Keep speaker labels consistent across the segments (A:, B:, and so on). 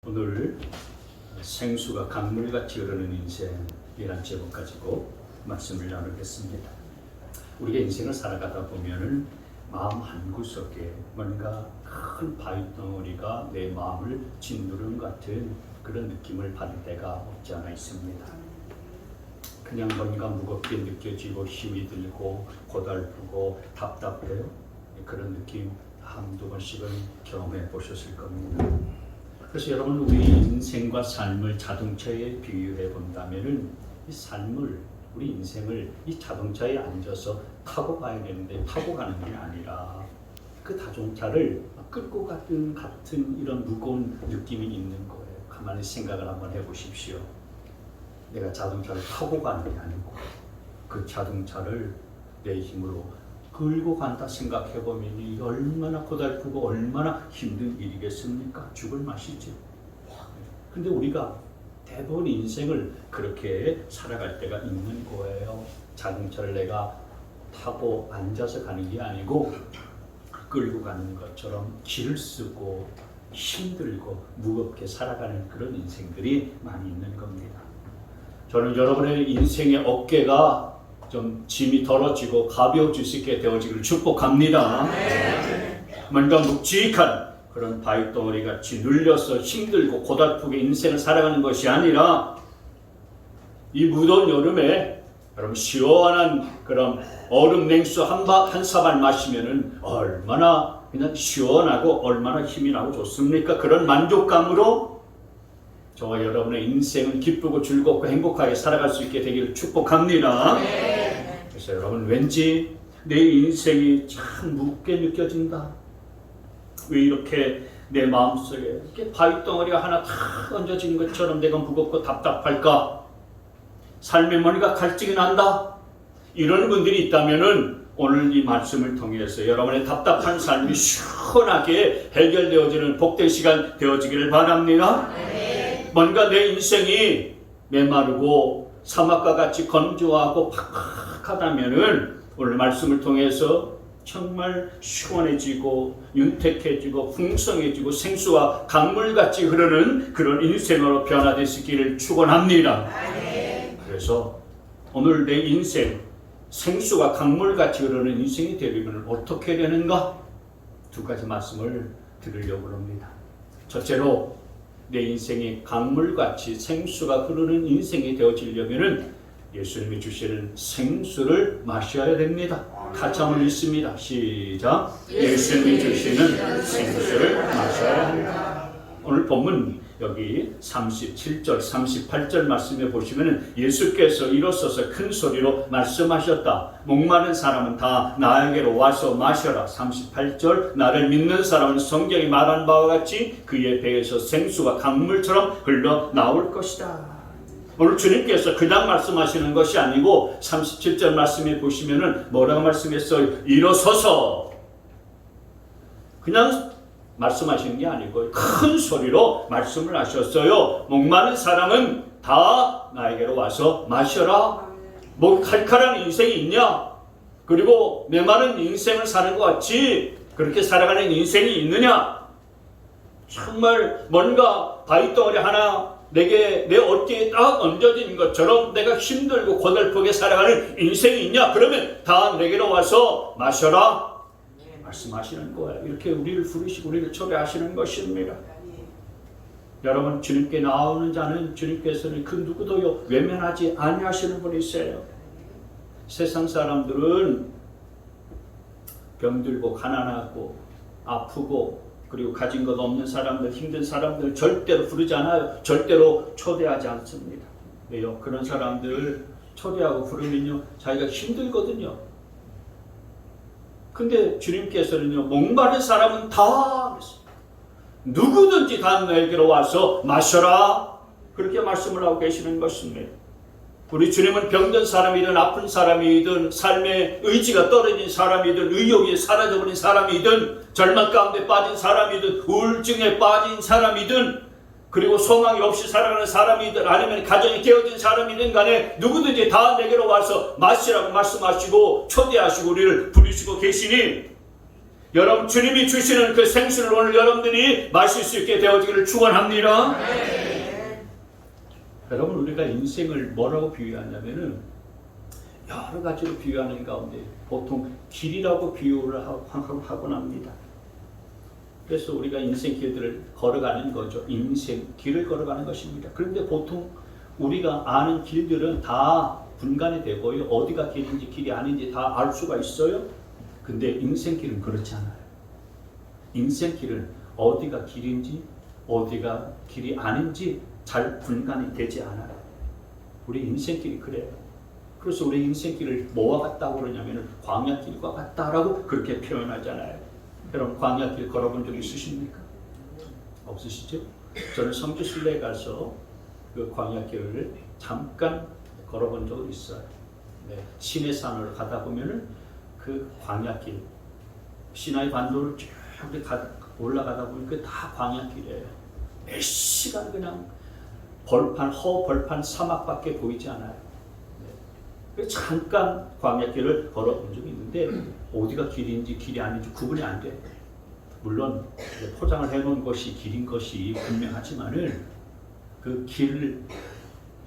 A: 오늘 생수가 강물같이 흐르는 인생이란 제목 가지고 말씀을 나누겠습니다. 우리가 인생을 살아가다 보면은 마음 한구석에 뭔가 큰 바위덩어리가 내 마음을 짓누르는 같은 그런 느낌을 받을 때가 없지 않아 있습니다. 그냥 뭔가 무겁게 느껴지고 힘이 들고 고달프고 답답해요. 그런 느낌 한두 번씩은 경험해 보셨을 겁니다. 그래서 여러분, 우리 인생과 삶을 자동차에 비유해 본다면은 이 삶을, 우리 인생을 이 자동차에 앉아서 타고 가야 되는데 타고 가는 게 아니라 그 자동차를 끌고 가는 같은 이런 무거운 느낌이 있는 거예요. 가만히 생각을 한번 해보십시오. 내가 자동차를 타고 가는 게 아니고 그 자동차를 내 힘으로 끌고 간다 생각해보면 이 얼마나 고달프고 얼마나 힘든 일이겠습니까? 죽을 맛이죠. 근데 우리가 대부분 인생을 그렇게 살아갈 때가 있는 거예요. 자동차를 내가 타고 앉아서 가는 게 아니고 끌고 가는 것처럼 길을 쓰고 힘들고 무겁게 살아가는 그런 인생들이 많이 있는 겁니다. 저는 여러분의 인생의 어깨가 좀 짐이 덜어지고 가벼워질 수 있게 되어지기를 축복합니다. 뭔가 묵직한 그런 바위덩어리 같이 눌려서 힘들고 고달프게 인생을 살아가는 것이 아니라 이 무더운 여름에 여러분 시원한 그런 얼음 냉수 한 사발 마시면은 얼마나 그냥 시원하고 얼마나 힘이 나고 좋습니까? 그런 만족감으로 저와 여러분의 인생은 기쁘고 즐겁고 행복하게 살아갈 수 있게 되기를 축복합니다. 그래서 여러분, 왠지 내 인생이 참 무겁게 느껴진다. 왜 이렇게 내 마음속에 이렇게 바위덩어리가 하나 탁 얹어진 것처럼 내가 무겁고 답답할까? 삶에 뭔가 갈증이 난다. 이런 분들이 있다면은 오늘 이 말씀을 통해서 여러분의 답답한 삶이 시원하게 해결되어지는 복된 시간 되어지기를 바랍니다. 뭔가 내 인생이 메마르고 사막과 같이 건조하고 팍팍하다면은 오늘 말씀을 통해서 정말 시원해지고 윤택해지고 풍성해지고 생수와 강물같이 흐르는 그런 인생으로 변화되시기를 축원합니다. 그래서 오늘 내 인생 생수가 강물같이 흐르는 인생이 되려면 어떻게 되는가? 두 가지 말씀을 드리려고 합니다. 첫째로 내 인생이 강물같이 생수가 흐르는 인생이 되어지려면 예수님이 주시는 생수를 마셔야 됩니다. 같이 한번 읽습니다. 시작. 예수님이 주시는 생수를 마셔야 합니다. 오늘 본문 여기 37절, 38절 말씀에 보시면 예수께서 일어서서 큰 소리로 말씀하셨다. 목마른 사람은 다 나에게로 와서 마셔라. 38절, 나를 믿는 사람은 성경이 말한 바와 같이 그의 배에서 생수가 강물처럼 흘러나올 것이다. 오늘 주님께서 그냥 말씀하시는 것이 아니고 37절 말씀에 보시면 뭐라고 말씀했어요? 일어서서. 그냥 말씀하시는 게 아니고 큰 소리로 말씀을 하셨어요. 목마른 사람은 다 나에게로 와서 마셔라. 뭐 칼칼한 인생이 있냐? 그리고 메마른 인생을 사는 것 같이 그렇게 살아가는 인생이 있느냐? 정말 뭔가 바위덩어리 하나 내 어깨에 딱 얹어진 것처럼 내가 힘들고 고달프게 살아가는 인생이 있냐? 그러면 다 내게로 와서 마셔라. 말씀하시는 거예요. 이렇게 우리를 부르시고 우리를 초대하시는 것입니다. 여러분, 주님께 나오는 자는 주님께서는 그 누구도요 외면하지 아니하시는 분이세요. 세상 사람들은 병들고 가난하고 아프고 그리고 가진 것 없는 사람들, 힘든 사람들 절대로 부르지 않아요. 절대로 초대하지 않습니다. 왜요? 그런 사람들을 초대하고 부르면요 자기가 힘들거든요. 근데 주님께서는요 목마른 사람은 다 누구든지 다 너에게로 와서 마셔라. 그렇게 말씀을 하고 계시는 것입니다. 우리 주님은 병든 사람이든 아픈 사람이든 삶의 의지가 떨어진 사람이든 의욕이 사라져버린 사람이든 절망 가운데 빠진 사람이든 우울증에 빠진 사람이든 그리고 소망이 없이 살아가는 사람이든 아니면 가정이 깨어진 사람이든 간에 누구든지 다 내게로 와서 마시라고 말씀하시고 초대하시고 우리를 부르시고 계시니 여러분 주님이 주시는 그 생수를 오늘 여러분들이 마실 수 있게 되어지기를 축원합니다. 여러분 우리가 인생을 뭐라고 비유하냐면은 여러 가지로 비유하는 가운데 보통 길이라고 비유를 하곤 합니다. 그래서 우리가 인생 길들을 걸어가는 거죠. 인생 길을 걸어가는 것입니다. 그런데 보통 우리가 아는 길들은 다 분간이 되고요. 어디가 길인지 길이 아닌지 다 알 수가 있어요. 근데 인생길은 그렇지 않아요. 인생길은 어디가 길인지 어디가 길이 아닌지 잘 분간이 되지 않아요. 우리 인생길이 그래요. 그래서 우리 인생길을 뭐와 같다고 그러냐면 광야길과 같다라고 그렇게 표현하잖아요. 여러분 광야길 걸어본 적 있으십니까? 없으시죠? 저는 성지순례에 가서 그 광야길을 잠깐 걸어본 적이 있어요. 네, 시내산을 가다 보면은 그 광야길, 시나이 반도를 쭉 올라가다 보면 그 다 광야길이에요. 몇 시간 그냥 허벌판 사막밖에 보이지 않아요. 네. 잠깐 광야길을 걸어본 적이 있는데 어디가 길인지 길이 아닌지 구분이 안 돼. 물론 포장을 해놓은 것이 길인 것이 분명하지만은 그 길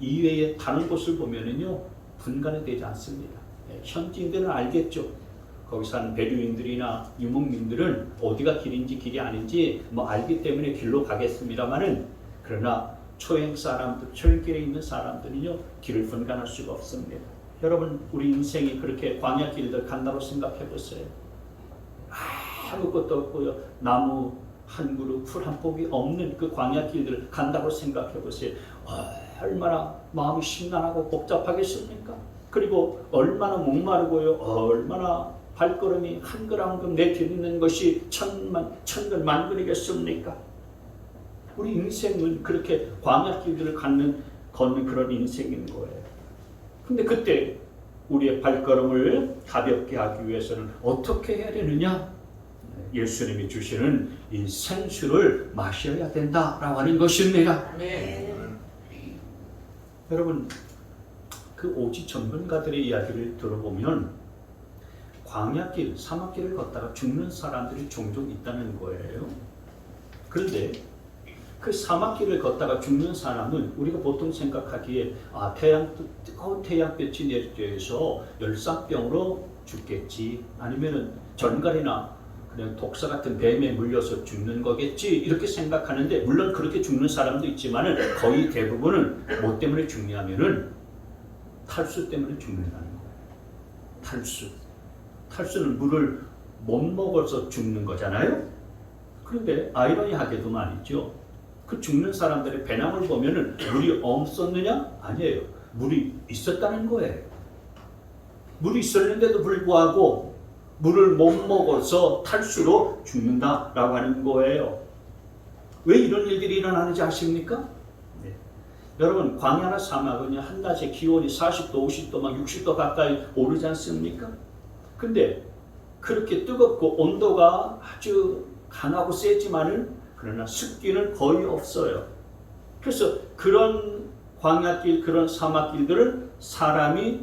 A: 이외에 다른 곳을 보면은요 분간이 되지 않습니다. 네. 현지인들은 알겠죠. 거기 사는 베두인들이나 유목민들은 어디가 길인지 길이 아닌지 알기 때문에 길로 가겠습니다만은 그러나 초행길에 있는 사람들은요 길을 분간할 수가 없습니다. 여러분 우리 인생이 그렇게 광야길들 간다고 생각해 보세요. 아무것도 없고요 나무 한 그루 풀 한 폭이 없는 그 광야길들을 간다고 생각해 보세요. 얼마나 마음이 심란하고 복잡하겠습니까? 그리고 얼마나 목마르고요 얼마나 발걸음이 한 걸음 한 걸음 내딛는 것이 천근 만근이겠습니까? 우리 인생은 그렇게 광야길들을 걷는 그런 인생인 거예요. 근데 그때 우리의 발걸음을 가볍게 하기 위해서는 어떻게 해야 되느냐? 예수님이 주시는 이 생수를 마셔야 된다라고 하는 것입니다. 네. 여러분 그 오지 전문가들의 이야기를 들어보면 광야길, 사막길을 걷다가 죽는 사람들이 종종 있다는 거예요. 그런데 그 사막길을 걷다가 죽는 사람은 우리가 보통 생각하기에 뜨거운 태양볕이 내려져서 열상병으로 죽겠지 아니면은 전갈이나 그냥 독사 같은 뱀에 물려서 죽는 거겠지 이렇게 생각하는데 물론 그렇게 죽는 사람도 있지만은 거의 대부분은 뭐 때문에 죽냐면은 탈수 때문에 죽는다는 거예요. 탈수는 물을 못 먹어서 죽는 거잖아요. 그런데 아이러니하게도 말이죠. 그 죽는 사람들의 배낭을 보면은 물이 없었느냐? 아니에요. 물이 있었다는 거예요. 물이 있었는데도 불구하고 물을 못 먹어서 탈수로 죽는다라고 하는 거예요. 왜 이런 일들이 일어나는지 아십니까? 네. 여러분 광야나 사막은 한낮에 기온이 40도, 50도, 막 60도 가까이 오르지 않습니까? 근데 그렇게 뜨겁고 온도가 아주 강하고 세지만은 그러나 습기는 거의 없어요. 그래서 그런 광야길, 그런 사막길들을 사람이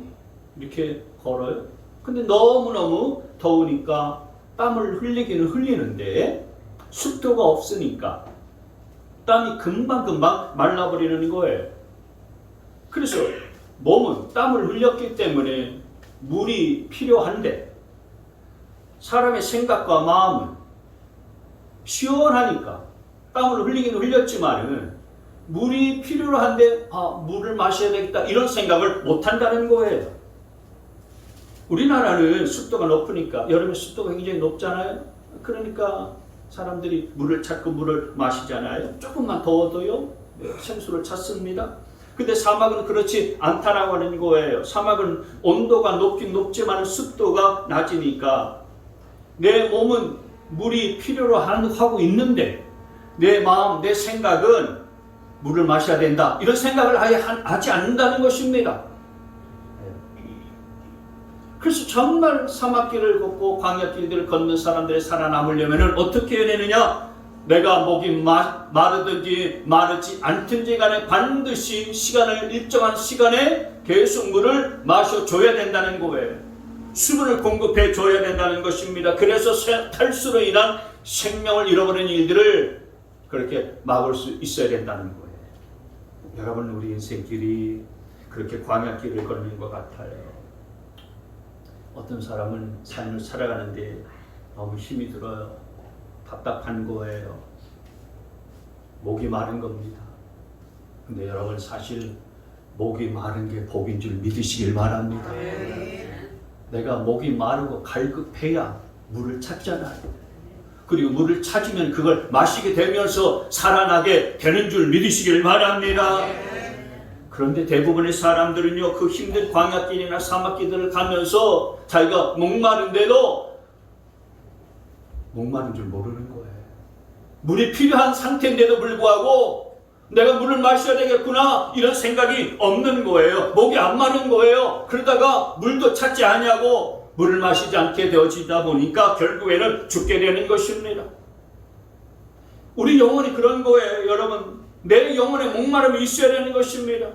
A: 이렇게 걸어요. 근데 너무너무 더우니까 땀을 흘리기는 흘리는데 습도가 없으니까 땀이 금방금방 말라버리는 거예요. 그래서 몸은 땀을 흘렸기 때문에 물이 필요한데 사람의 생각과 마음은 시원하니까 땀을 흘리긴 흘렸지만은 물이 필요로 한데 물을 마셔야 되겠다 이런 생각을 못 한다는 거예요. 우리나라는 습도가 높으니까 여름에 습도가 굉장히 높잖아요. 그러니까 사람들이 물을 찾고 물을 마시잖아요. 조금만 더워도요 생수를 찾습니다. 근데 사막은 그렇지 않다라고 하는 거예요. 사막은 온도가 높긴 높지만 습도가 낮으니까 내 몸은 물이 필요로 하고 있는데 내 마음, 내 생각은 물을 마셔야 된다. 이런 생각을 아예 하지 않는다는 것입니다. 그래서 정말 사막길을 걷고 광야길들을 걷는 사람들이 살아남으려면 어떻게 해야 되느냐? 내가 목이 마르든지 마르지 않든지 간에 반드시 일정한 시간에 계속 물을 마셔줘야 된다는 거예요. 수분을 공급해 줘야 된다는 것입니다. 그래서 탈수로 인한 생명을 잃어버리는 일들을 그렇게 막을 수 있어야 된다는 거예요. 여러분, 우리 인생길이 그렇게 광야길을 걷는 것 같아요. 어떤 사람은 삶을 살아가는데 너무 힘이 들어요. 답답한 거예요. 목이 마른 겁니다. 근데 여러분, 사실 목이 마른 게 복인 줄 믿으시길 바랍니다. 내가 목이 마르고 갈급해야 물을 찾잖아요. 그리고 물을 찾으면 그걸 마시게 되면서 살아나게 되는 줄 믿으시길 바랍니다. 그런데 대부분의 사람들은요, 그 힘든 광야길이나 사막길들을 가면서 자기가 목마른데도 목마른 줄 모르는 거예요. 물이 필요한 상태인데도 불구하고 내가 물을 마셔야 되겠구나 이런 생각이 없는 거예요. 목이 안 마른 거예요. 그러다가 물도 찾지 않냐고 물을 마시지 않게 되어지다 보니까 결국에는 죽게 되는 것입니다. 우리 영혼이 그런 거예요. 여러분, 내 영혼에 목마름이 있어야 되는 것입니다.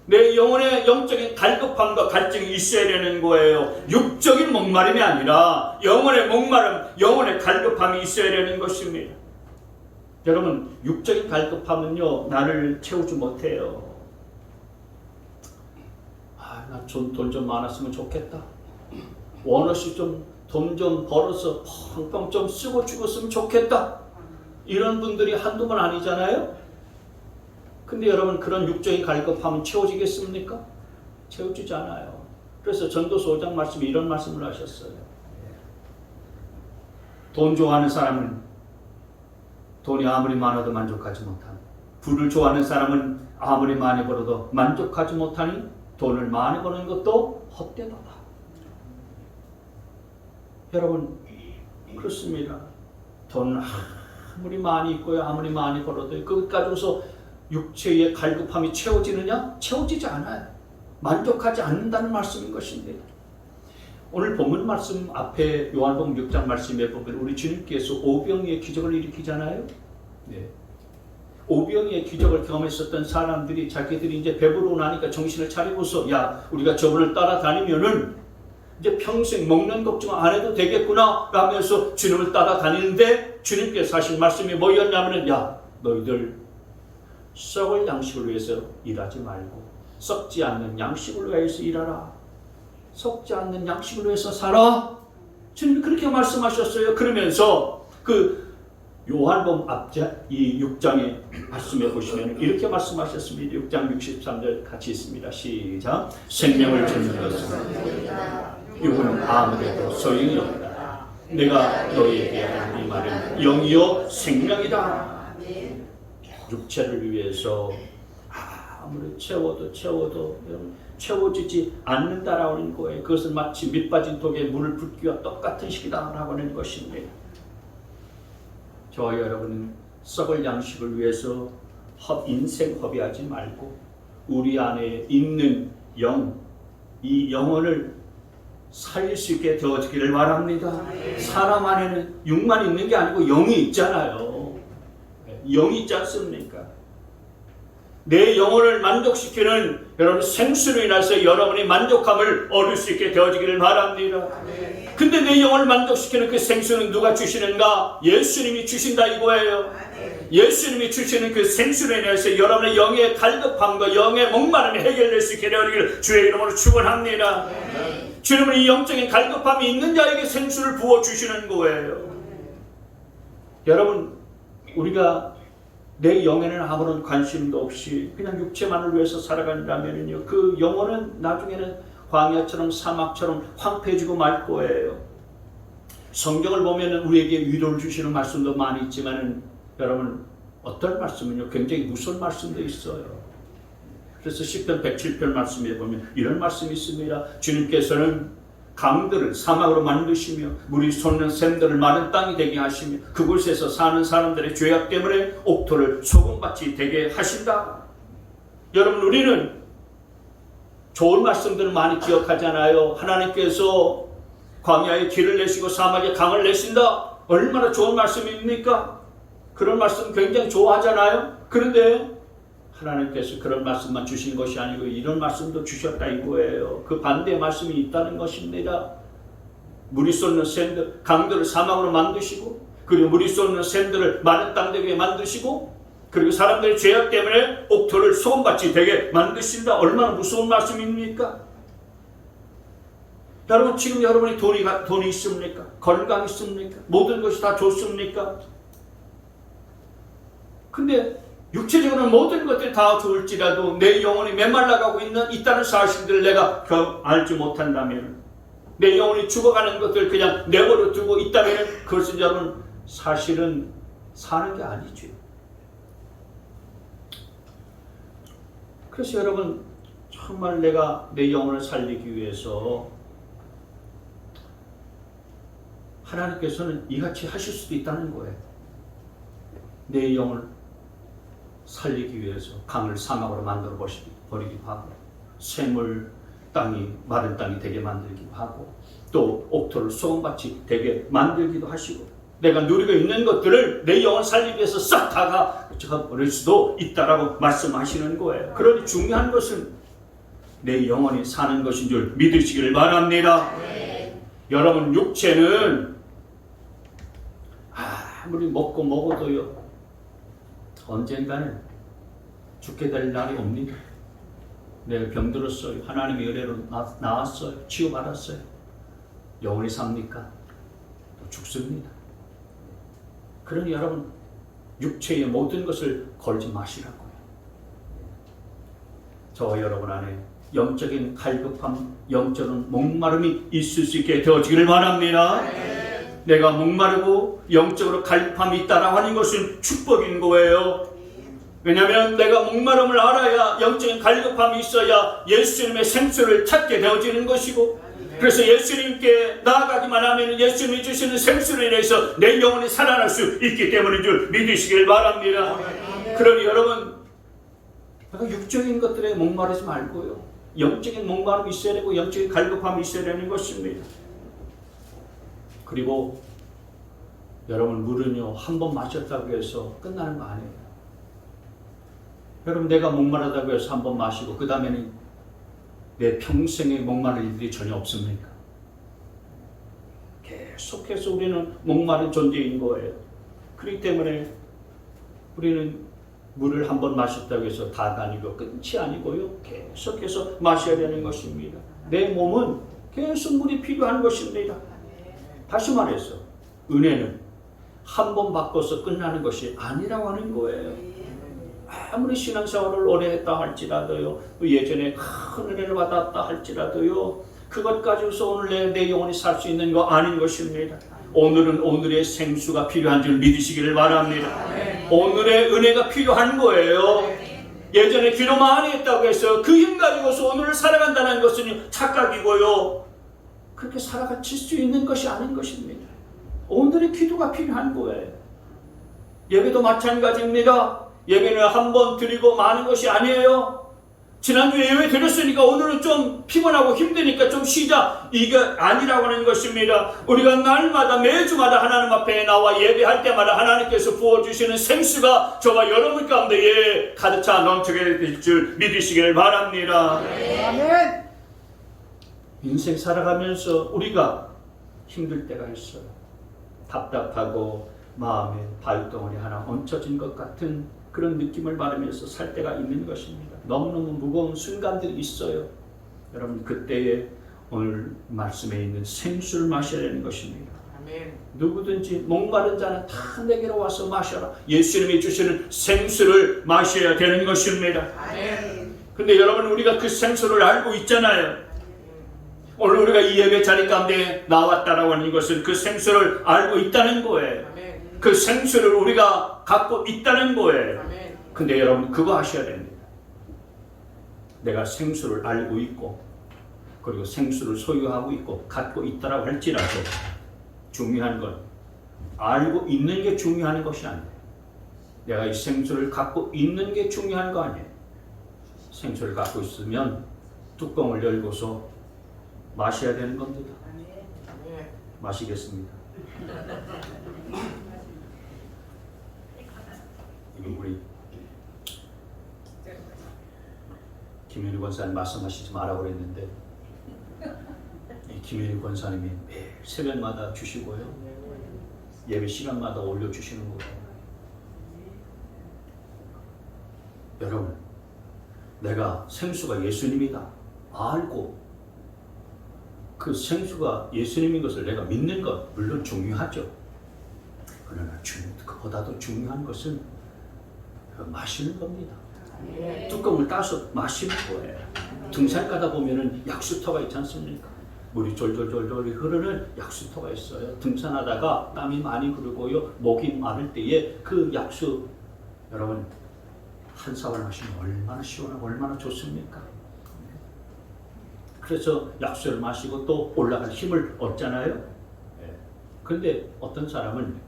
A: 내 영혼에 영적인 갈급함과 갈증이 있어야 되는 거예요. 육적인 목마름이 아니라 영혼의 목마름, 영혼의 갈급함이 있어야 되는 것입니다. 여러분, 육적인 갈급함은요, 나를 채우지 못해요. 나 돈 좀 많았으면 좋겠다. 원어시 돈 좀 벌어서 펑펑 좀 쓰고 죽었으면 좋겠다. 이런 분들이 한두 번 아니잖아요. 근데 여러분, 그런 육적인 갈급함은 채워지겠습니까? 채워지지 않아요. 그래서 전도서 5장 말씀에 이런 말씀을 하셨어요. 돈 좋아하는 사람은 돈이 아무리 많아도 만족하지 못하니, 부를 좋아하는 사람은 아무리 많이 벌어도 만족하지 못하니 돈을 많이 버는 것도 헛되도다. 여러분, 그렇습니다. 돈 아무리 많이 있고요, 아무리 많이 벌어도 그것 가지고서 육체의 갈급함이 채워지느냐? 채워지지 않아요. 만족하지 않는다는 말씀인 것입니다. 오늘 본문 말씀 앞에 요한복음 6장 말씀에 보면 우리 주님께서 오병이의 기적을 일으키잖아요. 네. 오병이의 기적을 경험했었던 사람들이 자기들이 이제 배부르고 나니까 정신을 차리고서, 야, 우리가 저분을 따라다니면은 이제 평생 먹는 걱정 안 해도 되겠구나 라면서 주님을 따라다니는데, 주님께서 하신 말씀이 뭐였냐면은, 야, 너희들 썩을 양식을 위해서 일하지 말고 썩지 않는 양식을 위해서 일하라. 썩지 않는 양식을 위해서 살아. 주님이 그렇게 말씀하셨어요. 그러면서 그 요한복음 이 6장의 말씀에 보시면 이렇게 말씀하셨습니다. 6장 63절 같이 있습니다. 시작. 생명을 주는 것은 육은 아무데도 소용이 없다. 내가 너희에게 하는 이 말은 영이요 생명이다. 육체를 위해서 아무리 채워도 채워지지 않는다라는 거예요. 그것은 마치 밑빠진 독에 물을 붓기와 똑같은 식이다라고 하는 것입니다. 저와 여러분은 썩을 양식을 위해서 인생 허비하지 말고 우리 안에 있는 이 영혼을 살릴 수 있게 되어지기를 바랍니다. 사람 안에는 육만 있는 게 아니고 영이 있잖아요. 영이 있지 않습니까? 내 영혼을 만족시키는 여러분 생수로 인해서 여러분이 만족함을 얻을 수 있게 되어지기를 바랍니다. 근데 내 영혼을 만족시키는 그 생수는 누가 주시는가? 예수님이 주신다 이거예요. 예수님이 주시는 그 생수로 인해서 여러분의 영의 갈급함과 영의 목마름이 해결될 수 있게 되어지기를 주의 이름으로 축원합니다. 주님은 이 영적인 갈급함이 있는 자에게 생수를 부어주시는 거예요. 여러분, 우리가 내 영에는 아무런 관심도 없이 그냥 육체만을 위해서 살아간다면요, 그 영혼은 나중에는 광야처럼 사막처럼 황폐해지고 말 거예요. 성경을 보면 우리에게 위로를 주시는 말씀도 많이 있지만은 여러분, 어떤 말씀은요 굉장히 무서운 말씀도 있어요. 그래서 시편 107편 말씀에 보면 이런 말씀이 있습니다. 주님께서는 강들을 사막으로 만드시며 물이 솟는 샘들을 마른 땅이 되게 하시며 그곳에서 사는 사람들의 죄악 때문에 옥토를 소금밭이 되게 하신다. 여러분, 우리는 좋은 말씀들을 많이 기억하잖아요. 하나님께서 광야에 길을 내시고 사막에 강을 내신다. 얼마나 좋은 말씀입니까? 그런 말씀 굉장히 좋아하잖아요. 그런데 하나님께서 그런 말씀만 주신 것이 아니고 이런 말씀도 주셨다 이거예요. 그 반대의 말씀이 있다는 것입니다. 물이 쏟는 샘들, 강들을 사막으로 만드시고, 그리고 물이 쏟는 샘들을 마른 땅 되게 만드시고, 그리고 사람들의 죄악 때문에 옥토를 소금밭이 되게 만드신다. 얼마나 무서운 말씀입니까? 여러분, 지금 여러분이 돈이 있습니까? 건강이 있습니까? 모든 것이 다 좋습니까? 근데 육체적으로는 모든 것들이 다 좋을지라도 내 영혼이 메말라가고 있다는 사실들을 내가 알지 못한다면, 내 영혼이 죽어가는 것들을 그냥 내버려 두고 있다면, 그것은 여러분 사실은 사는 게 아니죠. 그래서 여러분, 정말 내가 내 영혼을 살리기 위해서 하나님께서는 이같이 하실 수도 있다는 거예요. 내 영혼을 살리기 위해서 강을 사막으로 만들어 버리기도 하고, 샘을 마른 땅이 되게 만들기도 하고, 또 옥토를 소금밭이 되게 만들기도 하시고, 내가 누리고 있는 것들을 내 영혼을 살리기 위해서 싹 다가 버릴 수도 있다라고 말씀하시는 거예요. 그러니 중요한 것은 내 영혼이 사는 것인 줄 믿으시기를 바랍니다. 여러분, 육체는 아무리 먹어도요, 언젠가는 죽게 될 날이 옵니다. 내가 병들었어요. 하나님의 은혜로 나왔어요. 치유받았어요. 영원히 삽니까? 또 죽습니다. 그러니 여러분, 육체의 모든 것을 걸지 마시라고요. 저와 여러분 안에 영적인 갈급함, 영적인 목마름이 있을 수 있게 되어지기를 바랍니다. 내가 목마르고 영적으로 갈급함이 있다라고 하는 것은 축복인 거예요. 왜냐하면 내가 목마름을 알아야 영적인 갈급함이 있어야 예수님의 생수를 찾게 되어지는 것이고, 그래서 예수님께 나아가기만 하면 예수님이 주시는 생수를 인해서 내 영혼이 살아날 수 있기 때문인 줄 믿으시길 바랍니다. 그러니 여러분, 내가 육적인 것들에 목마르지 말고요, 영적인 목마름이 있어야 되고 영적인 갈급함이 있어야 되는 것입니다. 그리고 여러분, 물은요, 한 번 마셨다고 해서 끝나는 거 아니에요. 여러분, 내가 목마르다고 해서 한 번 마시고 그 다음에는 내 평생에 목마를 일들이 전혀 없습니까? 계속해서 우리는 목마른 존재인 거예요. 그렇기 때문에 우리는 물을 한 번 마셨다고 해서 다가 아니고 끝이 아니고요, 계속해서 마셔야 되는 것입니다. 내 몸은 계속 물이 필요한 것입니다. 다시 말해서 은혜는 한 번 바꿔서 끝나는 것이 아니라고 하는 거예요. 아무리 신앙생활을 오래 했다 할지라도요, 예전에 큰 은혜를 받았다 할지라도요, 그것 가지고서 오늘 내 영혼이 살 수 있는 거 아닌 것입니다. 오늘은 오늘의 생수가 필요한 줄 믿으시기를 바랍니다. 오늘의 은혜가 필요한 거예요. 예전에 기도 많이 했다고 해서 그 힘 가지고서 오늘을 살아간다는 것은 착각이고요, 그렇게 살아가칠 수 있는 것이 아닌 것입니다. 오늘의 기도가 필요한 거예요. 예배도 마찬가지입니다. 예배는 한 번 드리고 마는 것이 아니에요. 지난주에 예배 드렸으니까 오늘은 좀 피곤하고 힘드니까 좀 쉬자, 이게 아니라고 하는 것입니다. 우리가 날마다 매주마다 하나님 앞에 나와 예배할 때마다 하나님께서 부어주시는 생수가 저와 여러분 가운데에 가득 차 넘치게 될 줄 믿으시길 바랍니다. 아멘. 인생 살아가면서 우리가 힘들 때가 있어요. 답답하고 마음에 발덩어리 하나 얹혀진 것 같은 그런 느낌을 받으면서 살 때가 있는 것입니다. 너무너무 무거운 순간들이 있어요. 여러분, 그때에 오늘 말씀에 있는 생수를 마셔야 되는 것입니다. 아멘. 누구든지 목마른 자는 다 내게로 와서 마셔라. 예수님이 주시는 생수를 마셔야 되는 것입니다. 아멘. 근데 여러분, 우리가 그 생수를 알고 있잖아요. 오늘 우리가 이 예배 자리 가운데 나왔다라고 하는 것은 그 생수를 알고 있다는 거예요. 그 생수를 우리가 갖고 있다는 거예요. 근데 여러분, 그거 아셔야 됩니다. 내가 생수를 알고 있고 그리고 생수를 소유하고 있고 갖고 있다라고 할지라도 중요한 건 알고 있는 게 중요한 것이 아니에요. 내가 이 생수를 갖고 있는 게 중요한 거 아니에요. 생수를 갖고 있으면 뚜껑을 열고서 마셔야 되는 겁니다. 마시겠습니다. 우리 김현희 권사님 말씀하시지 말라고 그랬는데, 이 김현희 권사님이 매일 새벽마다 주시고요. 예배 시간마다 올려주시는 거예요. 여러분, 내가 생수가 예수님이다 알고 그 생수가 예수님인 것을 내가 믿는 것 물론 중요하죠. 그러나 그보다도 중요한 것은 마시는 겁니다. 뚜껑을 따서 마시는 거예요. 등산 가다 보면은 약수터가 있지 않습니까? 물이 졸졸졸졸 흐르는 약수터가 있어요. 등산하다가 땀이 많이 흐르고요, 목이 마를 때에 그 약수, 여러분 한 사발 마시면 얼마나 시원하고 얼마나 좋습니까? 그래서 약수를 마시고 또 올라갈 힘을 얻잖아요. 그런데 어떤 사람은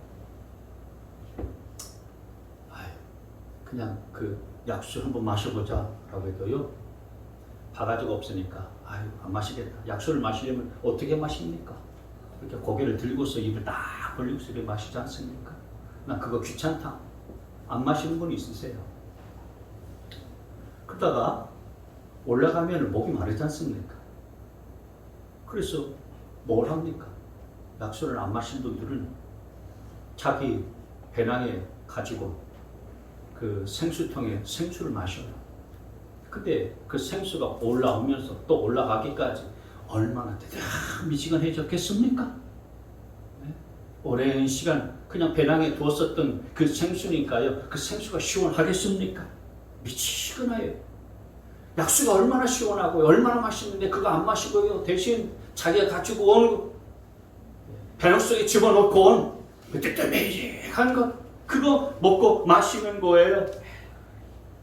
A: 그냥 그 약수 한번 마셔보자 라고 해도요, 바가지가 없으니까 안 마시겠다. 약수를 마시려면 어떻게 마십니까? 이렇게 고개를 들고서 입을 딱 벌리고서 이렇게 마시지 않습니까? 난 그거 귀찮다. 안 마시는 분 있으세요? 그러다가 올라가면 목이 마르지 않습니까? 그래서 뭘 합니까? 약수를 안 마신 분들은 자기 배낭에 가지고 그 생수통에 생수를 마셔요. 근데 그 생수가 올라오면서 또 올라가기까지 얼마나 미지근해졌겠습니까? 네? 오랜 시간 그냥 배낭에 두었었던 그 생수니까요, 그 생수가 시원하겠습니까? 미치겠나요? 약수가 얼마나 시원하고 얼마나 맛있는데 그거 안 마시고요, 대신 자기가 가지고 온 배낭 속에 집어넣고 온 그 뜨뜻한 것, 그거 먹고 마시는 거예요.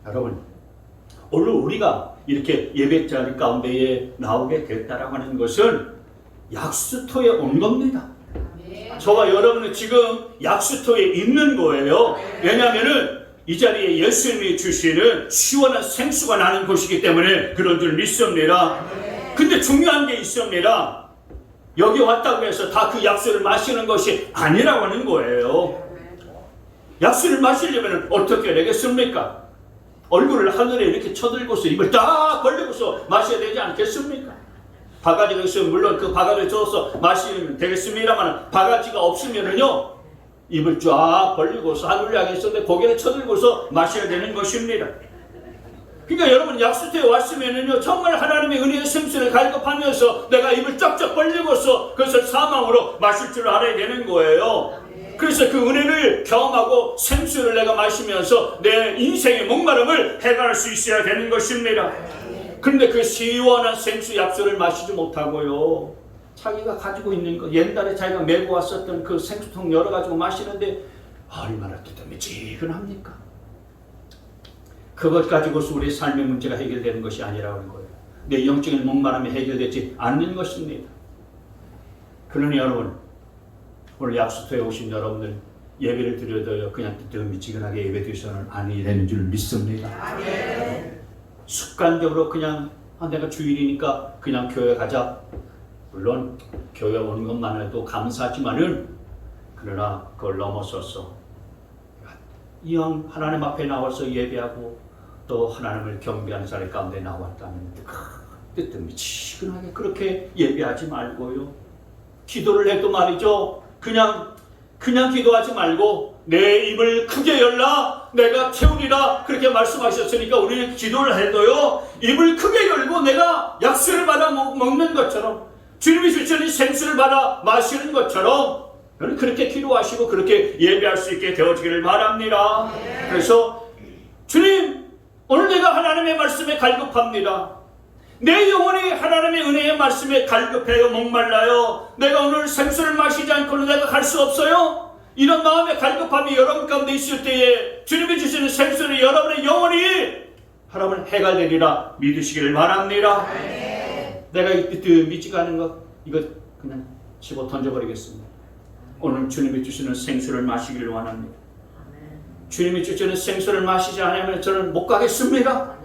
A: 여러분, 오늘 우리가 이렇게 예배 자리 가운데에 나오게 됐다라고 하는 것은 약수터에 온 겁니다. 저와 여러분은 지금 약수터에 있는 거예요. 왜냐하면은 이 자리에 예수님이 주시는 시원한 생수가 나는 곳이기 때문에 그런 줄 믿습니다. 근데 중요한 게 있습니다. 여기 왔다고 해서 다 그 약수를 마시는 것이 아니라고 하는 거예요. 약수를 마시려면 어떻게 되겠습니까? 얼굴을 하늘에 이렇게 쳐들고서 입을 딱 벌리고서 마셔야 되지 않겠습니까? 바가지가 있으면 물론 그 바가지를 줘서 마시면 되겠습니다만, 바가지가 없으면은요, 입을 쫙 벌리고서 하늘을 향해 있었는데 고개를 쳐들고서 마셔야 되는 것입니다. 그러니까 여러분, 약수터에 왔으면은요, 정말 하나님의 은혜의 생수를 갈급하면서 내가 입을 쩍쩍 벌리고서 그것을 사망으로 마실 줄 알아야 되는 거예요. 그래서 그 은혜를 경험하고 생수를 내가 마시면서 내 인생의 목마름을 해결할 수 있어야 되는 것입니다. 그런데 그 시원한 생수 약수를 마시지 못하고요, 자기가 가지고 있는 거, 옛날에 자기가 메고 왔었던 그 생수통 열어 가지고 마시는데 얼마나 뜨뜻미지근합니까? 그것 가지고서 우리 삶의 문제가 해결되는 것이 아니라고 하는 거예요. 내 영적인 목마름이 해결되지 않는 것입니다. 그러니 여러분, 오늘 약수터에 오신 여러분들 예배를 드려도요, 그냥 뜨뜻미지근하게 예배 드리서는 아니 되는 줄 믿습니다. 습관적으로 그냥 내가 주일이니까 그냥 교회 가자. 물론 교회 오는 것만 해도 감사하지만은, 그러나 그걸 넘어서서 이왕 하나님 앞에 나와서 예배하고 또 하나님을 경배하는 자리 가운데 나왔다면 뜨뜻미지근하게 그렇게 예배하지 말고요, 기도를 해도 말이죠, 그냥 기도하지 말고 내 입을 크게 열라 내가 채우리라 그렇게 말씀하셨으니까, 우리는 기도를 해도요, 입을 크게 열고 내가 약수를 받아 먹는 것처럼, 주님이 주시는 생수를 받아 마시는 것처럼 그렇게 기도하시고 그렇게 예배할 수 있게 되어지기를 바랍니다. 그래서 주님, 오늘 내가 하나님의 말씀에 갈급합니다. 내 영혼이 하나님의 은혜의 말씀에 갈급해요. 목말라요. 내가 오늘 생수를 마시지 않고는 내가 갈 수 없어요. 이런 마음의 갈급함이 여러분 가운데 있을 때에 주님이 주시는 생수를 여러분의 영혼이 하나님은 해결되리라 믿으시기를 바랍니다. 내가 믿지가 않은 것, 이거 그냥 집어 던져버리겠습니다. 오늘 주님이 주시는 생수를 마시기를 원합니다. 주님이 주시는 생수를 마시지 않으면 저는 못 가겠습니다.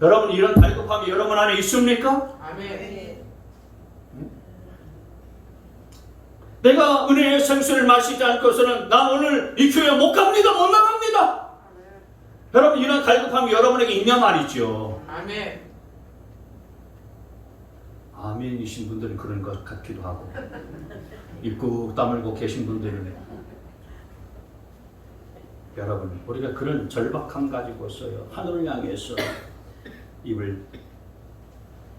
A: 여러분, 이런 갈급함이 여러분 안에 있습니까? 내가 은혜의 생수를 마시지 않고서는 나 오늘 이 교회 못 갑니다. 못 나갑니다. 여러분, 이런 갈급함이 여러분에게 있냐 말이죠. 아멘이신 분들은 그런 것 같기도 하고 입구 다물고 계신 분들은 여러분 우리가 그런 절박함 가지고서요 하늘을 향해서 입을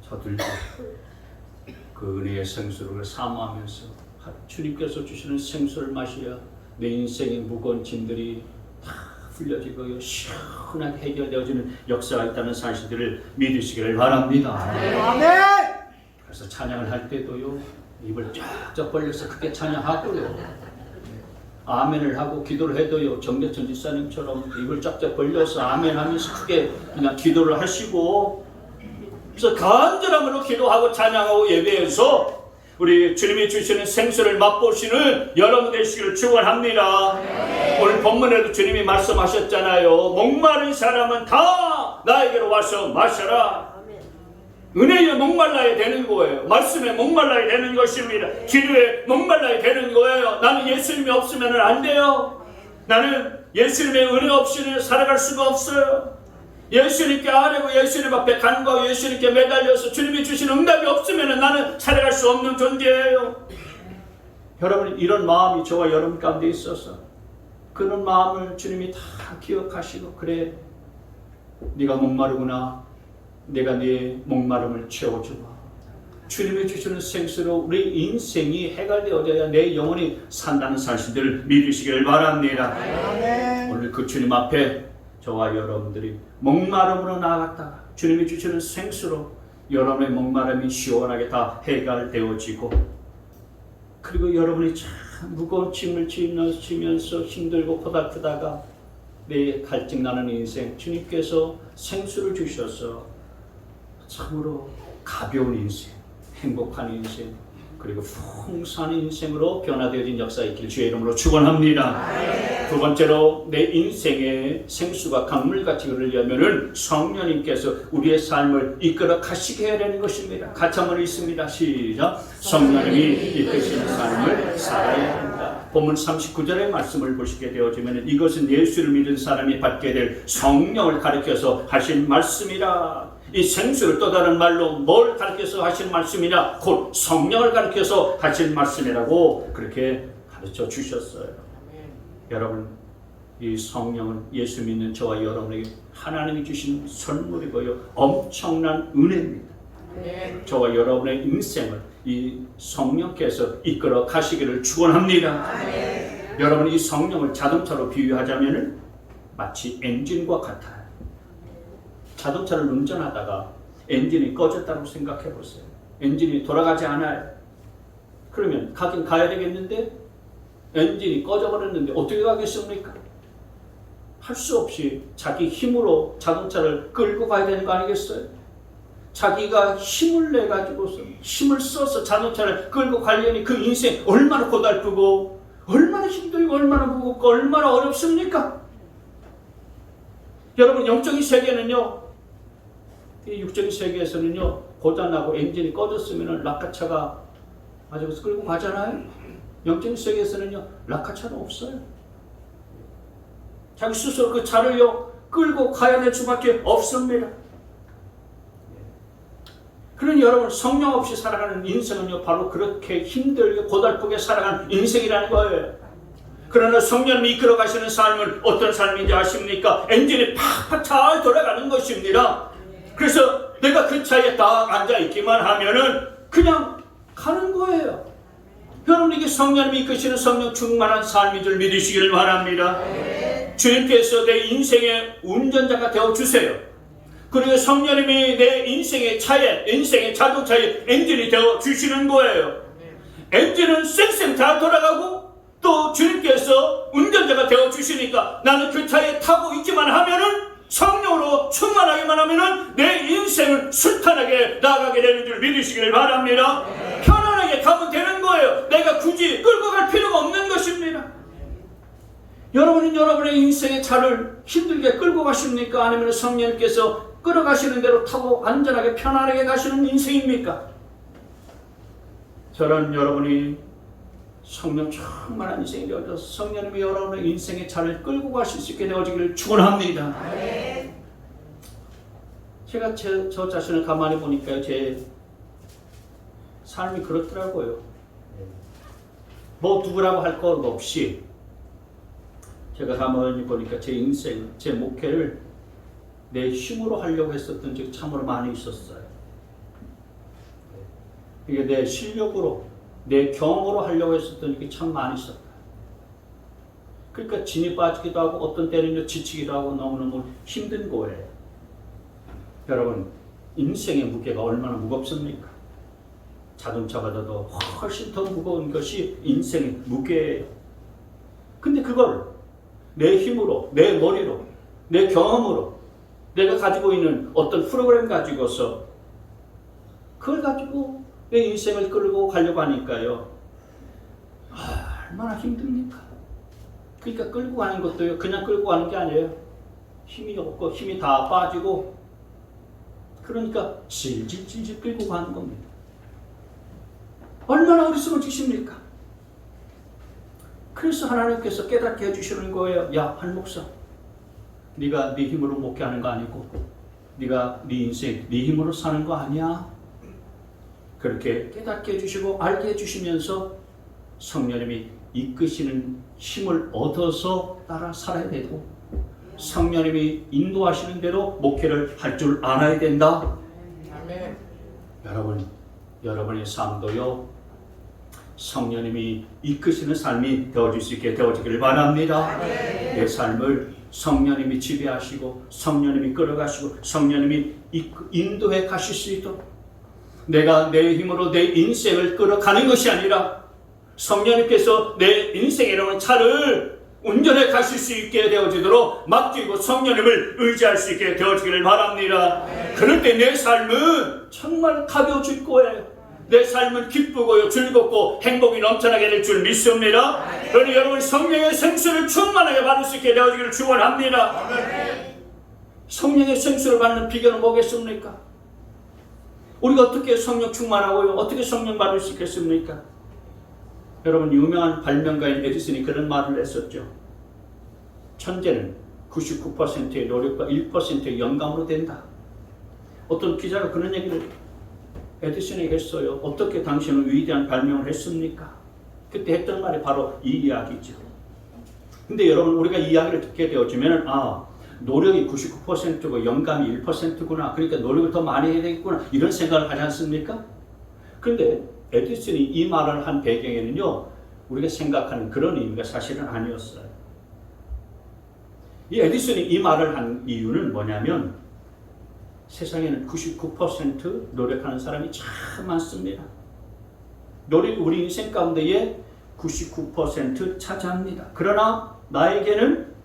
A: 저들고 그 은혜의 생수를 사모하면서 주님께서 주시는 생수를 마셔야 내 인생의 무거운 짐들이 다 풀려지고 시원하게 해결되어지는 역사가 있다는 사실들을 믿으시기를 바랍니다.
B: 아멘.
A: 그래서 찬양을 할 때도요 입을 쫙쫙 벌려서 크게 찬양하고요 아멘을 하고 기도를 해도요 정대천 집사님처럼 입을 쫙쫙 벌려서 아멘 하면서 크게 그냥 기도를 하시고 그래서 간절함으로 기도하고 찬양하고 예배해서 우리 주님이 주시는 생수를 맛보시는 여러분 되시기를 축원합니다. 오늘 본문에도 주님이 말씀하셨잖아요. 목마른 사람은 다 나에게로 와서 마셔라. 은혜에 목말라야 되는 거예요. 말씀에 목말라야 되는 것입니다. 기도에 목말라야 되는 거예요. 나는 예수님이 없으면 안 돼요. 나는 예수님의 은혜 없이는 살아갈 수가 없어요. 예수님께 아뢰고 예수님 앞에 간구하고 예수님께 매달려서 주님이 주신 응답이 없으면 나는 살아갈 수 없는 존재예요. 여러분 이런 마음이 저와 여러분 가운데 있어서 그런 마음을 주님이 다 기억하시고 그래 네가 목마르구나 내가 네 목마름을 채워주마. 주님이 주시는 생수로 우리 인생이 해결되어져야 내 영혼이 산다는 사실들을 믿으시기를 바랍니다.
B: 아멘.
A: 오늘 그 주님 앞에 저와 여러분들이 목마름으로 나아갔다가 주님이 주시는 생수로 여러분의 목마름이 시원하게 다 해결되어지고 그리고 여러분이 참 무거운 짐을 지면서 힘들고 고달프다가 내 갈증나는 인생 주님께서 생수를 주셔서 참으로 가벼운 인생, 행복한 인생 그리고 풍성한 인생으로 변화되어진 역사가 있기를 주의 이름으로 축원합니다. 두 번째로 내 인생의 생수가 강물같이 흐르려면 성령님께서 우리의 삶을 이끌어 가시게 해야 되는 것입니다. 같이 한번 읽습니다. 시작. 성령님이 이끄시는 삶을 살아야 합니다. 본문 39절의 말씀을 보시게 되어지면 이것은 예수를 믿은 사람이 받게 될 성령을 가리켜서 하신 말씀이라. 이 생수를 또 다른 말로 뭘 가르쳐서 하신 말씀이냐? 곧 성령을 가르쳐서 하신 말씀이라고 그렇게 가르쳐 주셨어요. 여러분 이 성령은 예수 믿는 저와 여러분에게 하나님이 주신 선물이고요 엄청난 은혜입니다. 저와 여러분의 인생을 이 성령께서 이끌어 가시기를 축원합니다. 여러분 이 성령을 자동차로 비유하자면 마치 엔진과 같아요. 자동차를 운전하다가 엔진이 꺼졌다고 생각해 보세요. 엔진이 돌아가지 않아요. 그러면 가긴 가야 되겠는데 엔진이 꺼져버렸는데 어떻게 가겠습니까? 할 수 없이 자기 힘으로 자동차를 끌고 가야 되는 거 아니겠어요? 자기가 힘을 내가지고서 힘을 써서 자동차를 끌고 가려니 그 인생 얼마나 고달프고 얼마나 힘들고 얼마나 무겁고 얼마나 어렵습니까? 여러분 영적인 세계는요 이 육적인 세계에서는요 고장나고 엔진이 꺼졌으면 락카차가 가지고서 끌고 가잖아요. 영적인 세계에서는요 락카차는 없어요. 자기 스스로 그 차를요 끌고 가야 될 수밖에 없습니다. 그러니 여러분 성령 없이 살아가는 인생은요 바로 그렇게 힘들게 고달프게 살아가는 인생이라는 거예요. 그러나 성령님이 이끌어 가시는 삶은 어떤 삶인지 아십니까? 엔진이 팍팍 잘 돌아가는 것입니다. 그래서 내가 그 차에 딱 앉아있기만 하면은 그냥 가는 거예요. 여러분 이게 성령님이 이끄시는 성령 충만한 삶인 줄 믿으시기를 바랍니다. 주님께서 내 인생의 운전자가 되어주세요. 그리고 성령님이 내 인생의 차에 인생의 자동차에 엔진이 되어주시는 거예요. 엔진은 쌩쌩 다 돌아가고 또 주님께서 운전자가 되어주시니까 나는 그 차에 타고 있기만 하면은 성령으로 충만하기만 하면은 내 인생은 순탄하게 나아가게 되는 줄 믿으시기를 바랍니다. 편안하게 가면 되는 거예요. 내가 굳이 끌고 갈 필요가 없는 것입니다. 여러분은 여러분의 인생의 차를 힘들게 끌고 가십니까? 아니면 성령님께서 끌어가시는 대로 타고 안전하게 편안하게 가시는 인생입니까? 저는 여러분이 성령 충만한 인생이 되어서 성령님이 여러분의 인생의 차를 끌고 가실 수 있게 되어지기를 축원합니다. 제가 저 자신을 가만히 보니까요, 제 삶이 그렇더라고요. 뭐 누구라고 할 것 없이 제가 가만히 보니까 제 인생, 제 목회를 내 힘으로 하려고 했었던 적이 참으로 많이 있었어요. 이게 내 실력으로, 내 경험으로 하려고 했었던 적이 참 많이 있었다. 그러니까 진이 빠지기도 하고 어떤 때는요 지치기도 하고 너무너무 힘든 거예요. 여러분, 인생의 무게가 얼마나 무겁습니까? 자동차보다도 훨씬 더 무거운 것이 인생의 무게예요. 근데 그걸 내 힘으로, 내 머리로, 내 경험으로 내가 가지고 있는 어떤 프로그램 가지고서 그걸 가지고 내 인생을 끌고 가려고 하니까요. 얼마나 힘듭니까? 그러니까 끌고 가는 것도요, 그냥 끌고 가는 게 아니에요. 힘이 없고 힘이 다 빠지고 그러니까 질질 끌고 가는 겁니다. 얼마나 어리석은 짓입니까? 그래서 하나님께서 깨닫게 해주시는 거예요. 야, 한 목사, 네가 네 힘으로 목회하는 거 아니고 네가 네 인생 네 힘으로 사는 거 아니야. 그렇게 깨닫게 해주시고 알게 해주시면서 성령님이 이끄시는 힘을 얻어서 따라 살아야 되고 성령님이 인도하시는 대로 목회를 할 줄 알아야 된다.
B: 아멘.
A: 여러분의 삶도요, 성령님이 이끄시는 삶이 되어질 수 있게 되어지기를 바랍니다. 내 삶을 성령님이 지배하시고 성령님이 끌어가시고 성령님이 인도해 가실 수 있도록 내가 내 힘으로 내 인생을 끌어가는 것이 아니라 성령님께서 내 인생이라는 차를 운전해 가실 수 있게 되어지도록 맡기고 성령님을 의지할 수 있게 되어지기를 바랍니다. 그럴 때 내 삶은 정말 가벼워질 거예요. 내 삶은 기쁘고요, 즐겁고 행복이 넘쳐나게 될 줄 믿습니다. 그러니 여러분 성령의 생수를 충만하게 받을 수 있게 되어지기를 축원합니다. 성령의 생수를 받는 비결은 뭐겠습니까? 우리가 어떻게 성령 충만하고요, 어떻게 성령 받을 수 있겠습니까? 여러분, 유명한 발명가인 에디슨이 그런 말을 했었죠. 천재는 99%의 노력과 1%의 영감으로 된다. 어떤 기자가 그런 얘기를 에디슨에게 했어요. 어떻게 당신은 위대한 발명을 했습니까? 그때 했던 말이 바로 이 이야기죠. 근데 여러분, 우리가 이 이야기를 듣게 되어지면 노력이 99%고 영감이 1%구나. 그러니까 노력을 더 많이 해야 되겠구나. 이런 생각을 하지 않습니까? 그런데 에디슨이 이 말을 한 배경에는요, 우리가 생각하는 그런 의미가 사실은 아니었어요. 이 에디슨이 이 말을 한 이유는 뭐냐면 세상에는 99% 노력하는 사람이 참 많습니다. 노력이 우리 인생 가운데에 99% 차지합니다. 그러나 나에게는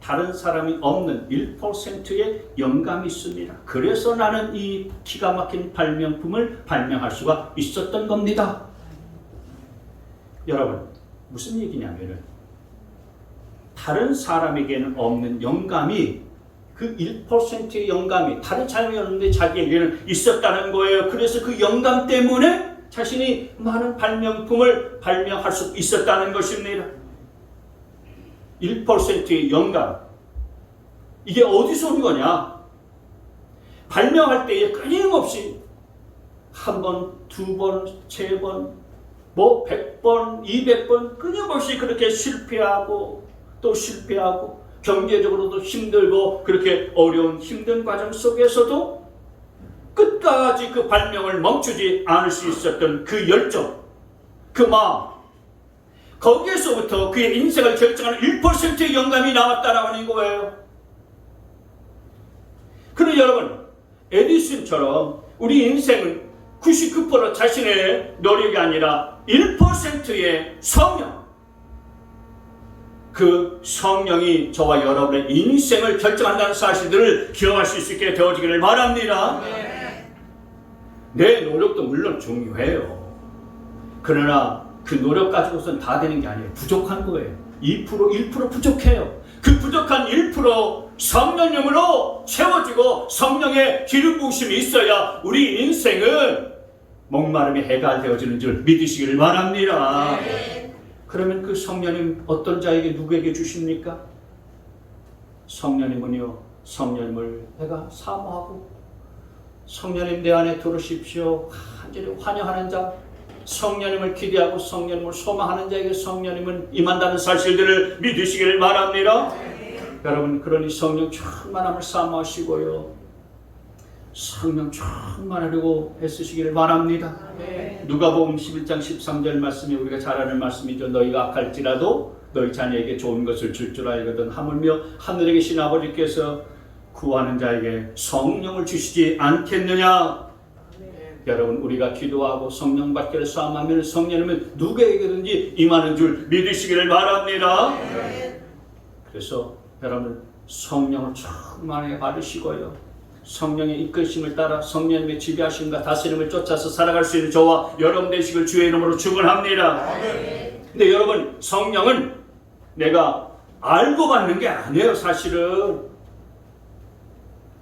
A: 다른 사람이 없는 1%의 영감이 있습니다. 그래서 나는 이 기가 막힌 발명품을 발명할 수가 있었던 겁니다. 여러분, 무슨 얘기냐면은 다른 사람에게는 없는 영감이 그 1%의 영감이 다른 사람이 없는데 자기에게는 있었다는 거예요. 그래서 그 영감 때문에 자신이 많은 발명품을 발명할 수 있었다는 것입니다. 1%의 영감. 이게 어디서 온 거냐? 발명할 때에 끊임없이 한 번, 두 번, 세 번, 100번, 200번 끊임없이 그렇게 실패하고 또 실패하고 경제적으로도 힘들고 그렇게 어려운 힘든 과정 속에서도 끝까지 그 발명을 멈추지 않을 수 있었던 그 열정, 그 마음, 거기에서부터 그의 인생을 결정하는 1%의 영감이 나왔다라고 하는 거예요. 그러나 여러분, 에디슨처럼 우리 인생은 99% 자신의 노력이 아니라 1%의 성령, 그 성령이 저와 여러분의 인생을 결정한다는 사실들을 기억할 수 있게 되어지기를 바랍니다. 내 노력도 물론 중요해요. 그러나 그 노력 가지고서는 다 되는 게 아니에요. 부족한 거예요. 2%, 1% 부족해요. 그 부족한 1% 성령님으로 채워지고 성령의 기름 부으심이 있어야 우리 인생은 목마름이 해결되어지는 줄 믿으시기를 바랍니다. 그러면 그 성령님 어떤 자에게 누구에게 주십니까? 성령님은요, 성령님을 내가 사모하고 성령님 내 안에 들어오십시오. 간절히 환영하는 자, 성령님을 기대하고 성령님을 소망하는 자에게 성령님은 임한다는 사실들을 믿으시기를 바랍니다. 여러분, 그러니 성령 충만함을 사모하시고요, 성령 충만하려고 애쓰시기를 바랍니다. 누가복음 11장 13절 말씀이 우리가 잘 아는 말씀이죠. 너희가 악할지라도 너희 자녀에게 좋은 것을 줄 줄 알거든 하물며 하늘에 계신 아버지께서 구하는 자에게 성령을 주시지 않겠느냐. 여러분, 우리가 기도하고 성령 받기를 싸움하면 성령님은 누구에게든지 임하는 줄 믿으시기를 바랍니다. 그래서 여러분, 성령을 충만하게 받으시고요, 성령의 이끄심을 따라 성령님의 지배하심과 다스림을 쫓아서 살아갈 수 있는 저와 여러분 되시길 주의 이름으로 축원합니다. 근데 여러분, 성령은 내가 알고 받는 게 아니에요. 사실은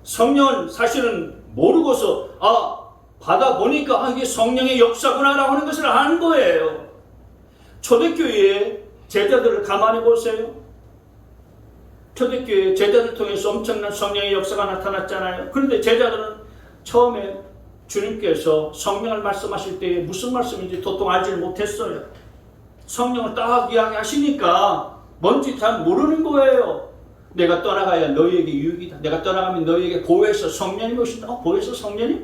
A: 성령은 사실은 모르고서 받아보니까 이게 성령의 역사구나 라고 하는 것을 아는 거예요. 초대교회의 제자들을 가만히 보세요. 초대교회 제자들 통해서 엄청난 성령의 역사가 나타났잖아요. 그런데 제자들은 처음에 주님께서 성령을 말씀하실 때 무슨 말씀인지 도통 알지를 못했어요. 성령을 딱 이야기하시니까 뭔지 잘 모르는 거예요. 내가 떠나가야 너희에게 유익이다. 내가 떠나가면 너희에게 보혜사 성령이 오신다. 보혜사 성령이?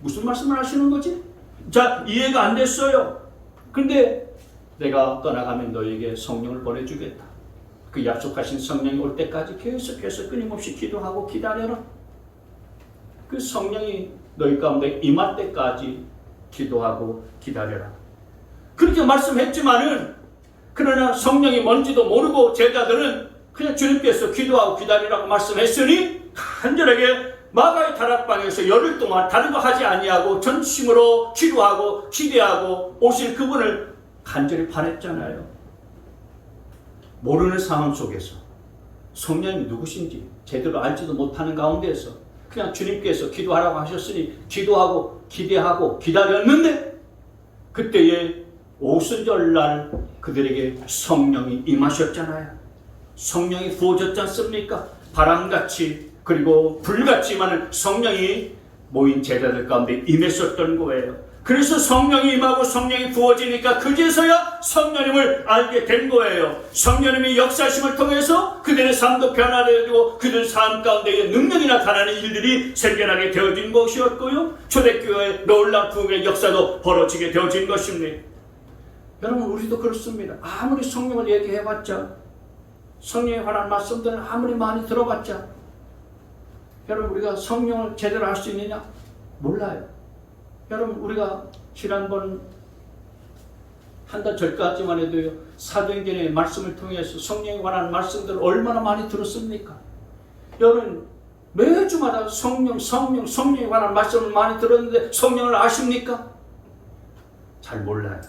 A: 무슨 말씀을 하시는 거지? 자, 이해가 안 됐어요. 근데 내가 떠나가면 너희에게 성령을 보내주겠다. 그 약속하신 성령이 올 때까지 계속해서 끊임없이 기도하고 기다려라. 그 성령이 너희 가운데 임할 때까지 기도하고 기다려라. 그렇게 말씀했지만은, 그러나 성령이 뭔지도 모르고 제자들은 그냥 주님께서 기도하고 기다리라고 말씀했으니 간절하게 마가의 다락방에서 열흘 동안 다른 거 하지 아니하고 전심으로 기도하고 기대하고 오실 그분을 간절히 바랬잖아요. 모르는 상황 속에서 성령이 누구신지 제대로 알지도 못하는 가운데에서 그냥 주님께서 기도하라고 하셨으니 기도하고 기대하고 기다렸는데, 그때에 오순절날 그들에게 성령이 임하셨잖아요. 성령이 부어졌지 않습니까? 바람같이 그리고 불같지만은 성령이 모인 제자들 가운데 임했었던 거예요. 그래서 성령이 임하고 성령이 부어지니까 그제서야 성령님을 알게 된 거예요. 성령님의 역사심을 통해서 그들의 삶도 변화되고 그들 삶 가운데에 능력이 나타나는 일들이 생겨나게 되어진 것이었고요, 초대교회의 놀라운 부흥의 역사도 벌어지게 되어진 것입니다. 여러분, 우리도 그렇습니다. 아무리 성령을 얘기해봤자, 성령에 관한 말씀들은 아무리 많이 들어봤자, 여러분, 우리가 성령을 제대로 알 수 있느냐? 몰라요. 여러분, 우리가 지난번 한 달 전까지만 해도요, 사도행전의 말씀을 통해서 성령에 관한 말씀들을 얼마나 많이 들었습니까? 여러분, 매주마다 성령에 관한 말씀을 많이 들었는데 성령을 아십니까? 잘 몰라요.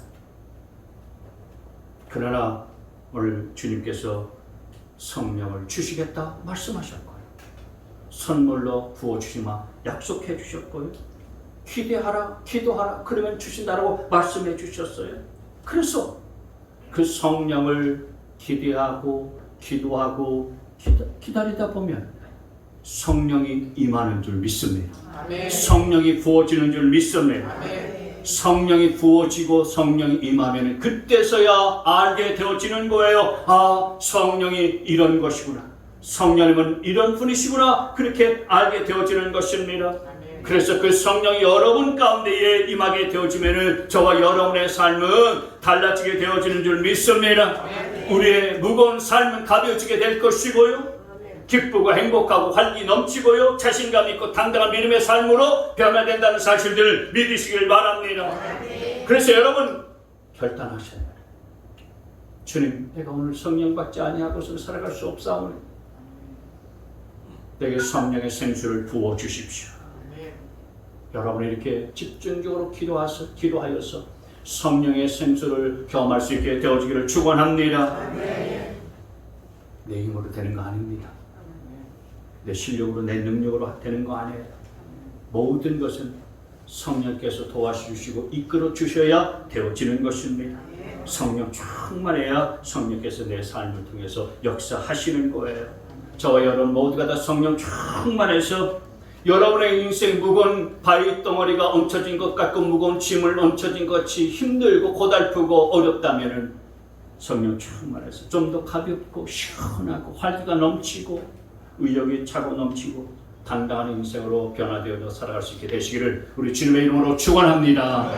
A: 그러나 오늘 주님께서 성령을 주시겠다 말씀하셨고요, 선물로 부어주시마 약속해 주셨고요, 기대하라 기도하라 그러면 주신다라고 말씀해 주셨어요. 그래서 그 성령을 기대하고 기도하고 기다리다 보면 성령이 임하는 줄 믿습니다. 아멘. 성령이 부어지는 줄 믿습니다. 아멘. 성령이 부어지고 성령이 임하면 그때서야 알게 되어지는 거예요. 성령이 이런 것이구나, 성령님은 이런 분이시구나, 그렇게 알게 되어지는 것입니다. 그래서 그 성령이 여러분 가운데에 임하게 되어지면 저와 여러분의 삶은 달라지게 되어지는 줄 믿습니다. 우리의 무거운 삶은 가벼워지게 될 것이고요, 기쁘고 행복하고 활기 넘치고요, 자신감 있고 당당한 믿음의 삶으로 변화된다는 사실들을 믿으시길 바랍니다. 그래서 여러분 결단하셔야 돼요. 주님, 내가 오늘 성령 받지 아니하고서 살아갈 수 없사오니 내게 성령의 생수를 부어 주십시오. 여러분이 이렇게 집중적으로 기도하여서 성령의 생수를 경험할 수 있게 되어지기를 축원합니다. 내 힘으로 되는 거 아닙니다. 내 실력으로 내 능력으로 되는 거 아니에요. 모든 것은 성령께서 도와주시고 이끌어 주셔야 되어지는 것입니다. 성령 충만해야 성령께서 내 삶을 통해서 역사하시는 거예요. 저와 여러분 모두가 다 성령 충만해서 여러분의 인생 무거운 바위 덩어리가 얹혀진 것 같고 무거운 짐을 얹혀진 것 같이 힘들고 고달프고 어렵다면은 성령 충만해서 좀 더 가볍고 시원하고 활기가 넘치고 의욕이 차고 넘치고 당당한 인생으로 변화되어 살아갈 수 있게 되시기를 우리 주님의 이름으로 축원합니다.